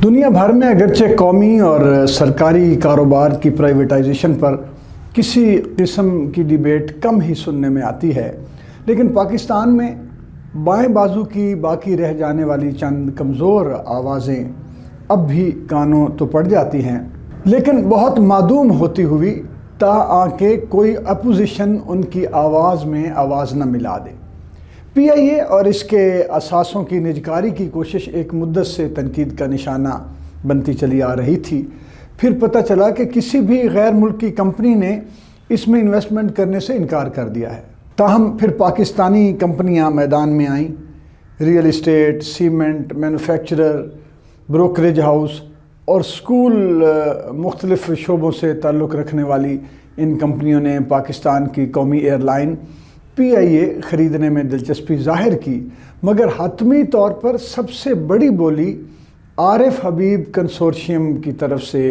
دنیا بھر میں اگرچہ قومی اور سرکاری کاروبار کی پرائیویٹائزیشن پر کسی قسم کی ڈیبیٹ کم ہی سننے میں آتی ہے، لیکن پاکستان میں بائیں بازو کی باقی رہ جانے والی چند کمزور آوازیں اب بھی کانوں تو پڑ جاتی ہیں، لیکن بہت معدوم ہوتی ہوئی تاکہ کوئی اپوزیشن ان کی آواز میں آواز نہ ملا دے۔ پی آئی اے اور اس کے اثاثوں کی نجکاری کی کوشش ایک مدت سے تنقید کا نشانہ بنتی چلی آ رہی تھی۔ پھر پتہ چلا کہ کسی بھی غیر ملکی کمپنی نے اس میں انویسٹمنٹ کرنے سے انکار کر دیا ہے۔ تاہم پھر پاکستانی کمپنیاں میدان میں آئیں۔ Real estate, cement, manufacturer, brokerage house اور اسکول مختلف شعبوں سے تعلق رکھنے والی ان کمپنیوں نے پاکستان کی قومی ایئر لائن پی آئی اے خریدنے میں دلچسپی ظاہر کی، مگر حتمی طور پر سب سے بڑی بولی عارف حبیب کنسورشیم کی طرف سے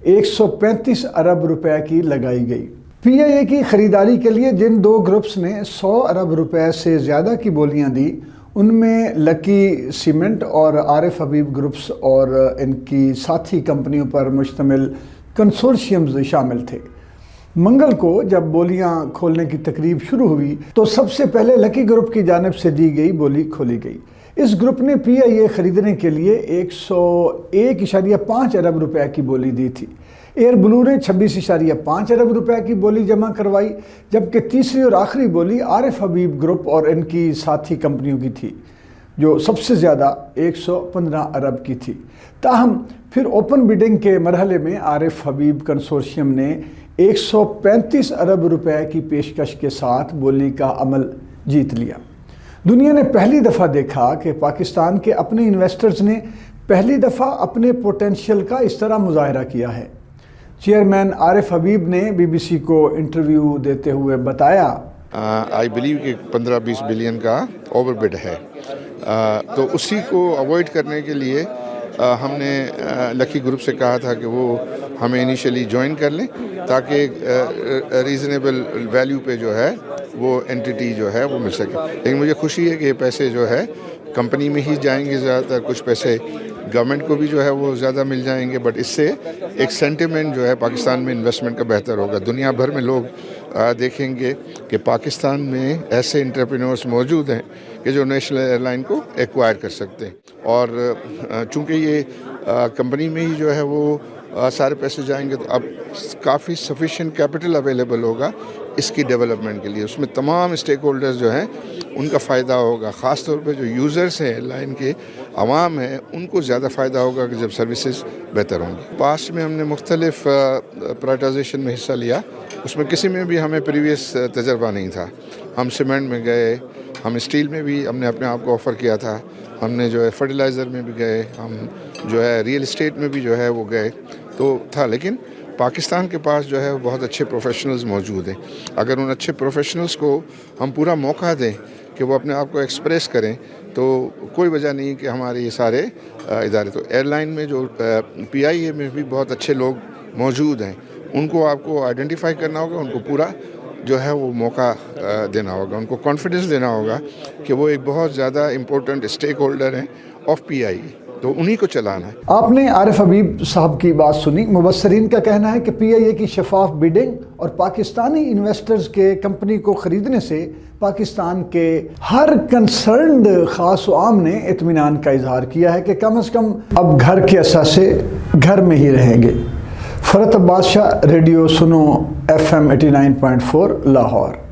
135 ارب روپے کی لگائی گئی۔ پی آئی اے کی خریداری کے لیے جن دو گروپس نے 100 ارب روپے سے زیادہ کی بولیاں دی، ان میں لکی سیمنٹ اور عارف حبیب گروپس اور ان کی ساتھی کمپنیوں پر مشتمل کنسورشیمز شامل تھے۔ منگل کو جب بولیاں کھولنے کی تقریب شروع ہوئی تو سب سے پہلے لکی گروپ کی جانب سے دی گئی بولی کھولی گئی۔ اس گروپ نے پی آئی اے خریدنے کے لیے 101.5 ارب روپے کی بولی دی تھی۔ ایئر بلو نے 26.5 ارب روپے کی بولی جمع کروائی، جبکہ تیسری اور آخری بولی عارف حبیب گروپ اور ان کی ساتھی کمپنیوں کی تھی، جو سب سے زیادہ 115 ارب کی تھی۔ تاہم پھر اوپن بیڈنگ کے مرحلے میں عارف حبیب کنسورشیم نے 135 ارب روپے کی پیشکش کے ساتھ بولی کا عمل جیت لیا۔ دنیا نے پہلی دفعہ دیکھا کہ پاکستان کے اپنے انویسٹرز نے پہلی دفعہ اپنے پوٹینشیل کا اس طرح مظاہرہ کیا ہے۔ چیئرمین عارف حبیب نے بی بی سی کو انٹرویو دیتے ہوئے بتایا، آئی بلیو کہ 15-20 بلین کا اوور بڈ ہے، تو اسی کو اوائڈ کرنے کے لیے ہم نے لکی گروپ سے کہا تھا کہ وہ ہمیں انیشلی جوائن کر لیں تاکہ ریزنیبل ویلیو پہ جو ہے وہ انٹیٹی جو ہے وہ مل سکے۔ لیکن مجھے خوشی ہے کہ یہ پیسے جو ہے کمپنی میں ہی جائیں گے، زیادہ تر کچھ پیسے گورنمنٹ کو بھی جو ہے وہ زیادہ مل جائیں گے، بٹ اس سے ایک سینٹیمنٹ جو ہے پاکستان میں انویسٹمنٹ کا بہتر ہوگا۔ دنیا بھر میں لوگ دیکھیں گے کہ پاکستان میں ایسے انٹرپرینورز موجود ہیں کہ جو نیشنل ایئر لائن کو ایکوائر کر سکتے ہیں، اور چونکہ یہ کمپنی میں ہی جو ہے وہ سارے پیسے جائیں گے تو اب کافی سفیشینٹ کیپٹل اویلیبل ہوگا اس کی ڈیولپمنٹ کے لیے۔ اس میں تمام اسٹیک ہولڈرز جو ہیں ان کا فائدہ ہوگا، خاص طور پہ جو یوزرز ہیں لائن کے عوام ہیں ان کو زیادہ فائدہ ہوگا کہ جب سروسز بہتر ہوں گی۔ پاسٹ میں ہم نے مختلف پرائیویٹائزیشن میں حصہ لیا، اس میں کسی میں بھی ہمیں پریویس تجربہ نہیں تھا۔ ہم سیمنٹ میں گئے، ہم اسٹیل میں بھی ہم نے اپنے آپ کو آفر کیا تھا، ہم نے جو ہے فرٹیلائزر میں بھی گئے، ہم جو ہے ریئل اسٹیٹ میں بھی جو ہے وہ گئے تو تھا، لیکن پاکستان کے پاس جو ہے بہت اچھے پروفیشنلز موجود ہیں۔ اگر ان اچھے پروفیشنلز کو ہم پورا موقع دیں کہ وہ اپنے آپ کو ایکسپریس کریں تو کوئی وجہ نہیں کہ ہمارے یہ سارے ادارے، تو ایئر لائن میں جو پی آئی اے میں بھی بہت اچھے لوگ موجود ہیں، ان کو آپ کو آئیڈینٹیفائی کرنا ہوگا، ان کو پورا جو ہے وہ موقع دینا ہوگا، ان کو کانفیڈنس دینا ہوگا کہ وہ ایک بہت زیادہ امپورٹنٹ اسٹیک ہولڈر ہیں آف پی آئی اے، تو انہی کو چلانا ہے۔ آپ نے عارف حبیب صاحب کی بات سنی۔ مبصرین کا کہنا ہے کہ پی آئی اے کی شفاف بیڈنگ اور پاکستانی انویسٹرز کے کمپنی کو خریدنے سے پاکستان کے ہر کنسرنڈ خاص و عام نے اطمینان کا اظہار کیا ہے کہ کم از کم اب گھر کے اثاثے گھر میں ہی رہیں گے۔ فرت عباس شاہ، ریڈیو سنو FM 89.4 لاہور۔